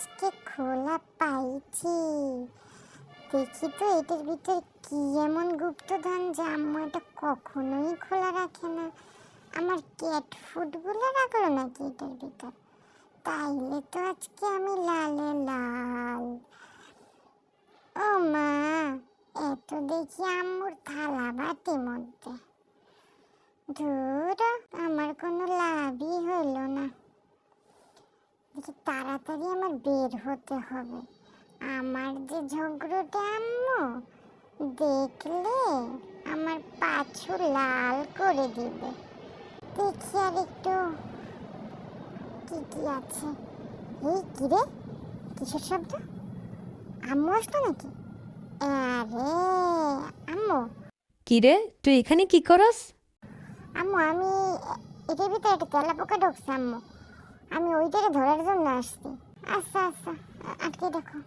আজকে খোলা পাইছি। দেখি তো এটার ভিতর কি এমন গুপ্তধন যে আম্মু এটা কখনোই খোলা রাখে না। আমার ক্যাট ফুডগুলো রাখলো নাকি এটার ভিতর? তাইলে তো আজকে আমি লালে লাল। ও মা, এত দেখি আম্মুর থালা বাটি মধ্যে। ধুর, আমার কোনো লাভই হইল না। দেখি তাড়াতাড়ি আমার বের হতে হবে। আমার যে ঝগড়ুটে আম্মু দেখলে আমার পাছু লাল করে দিবে। দেখি আর একটু কি কি আছে। এই কিরে, কিসের শব্দ? আম্মু আসলো নাকি? আরে আম্মু। কিরে, তুই এখানে কি করস? আম্মু আমি এটার ভিতরে একটা তেলাপোকা ঢুকছে আম্মু। আমি ওইটাকে ধরার জন্য আসছি। আচ্ছা আচ্ছা, আটকে দেখো।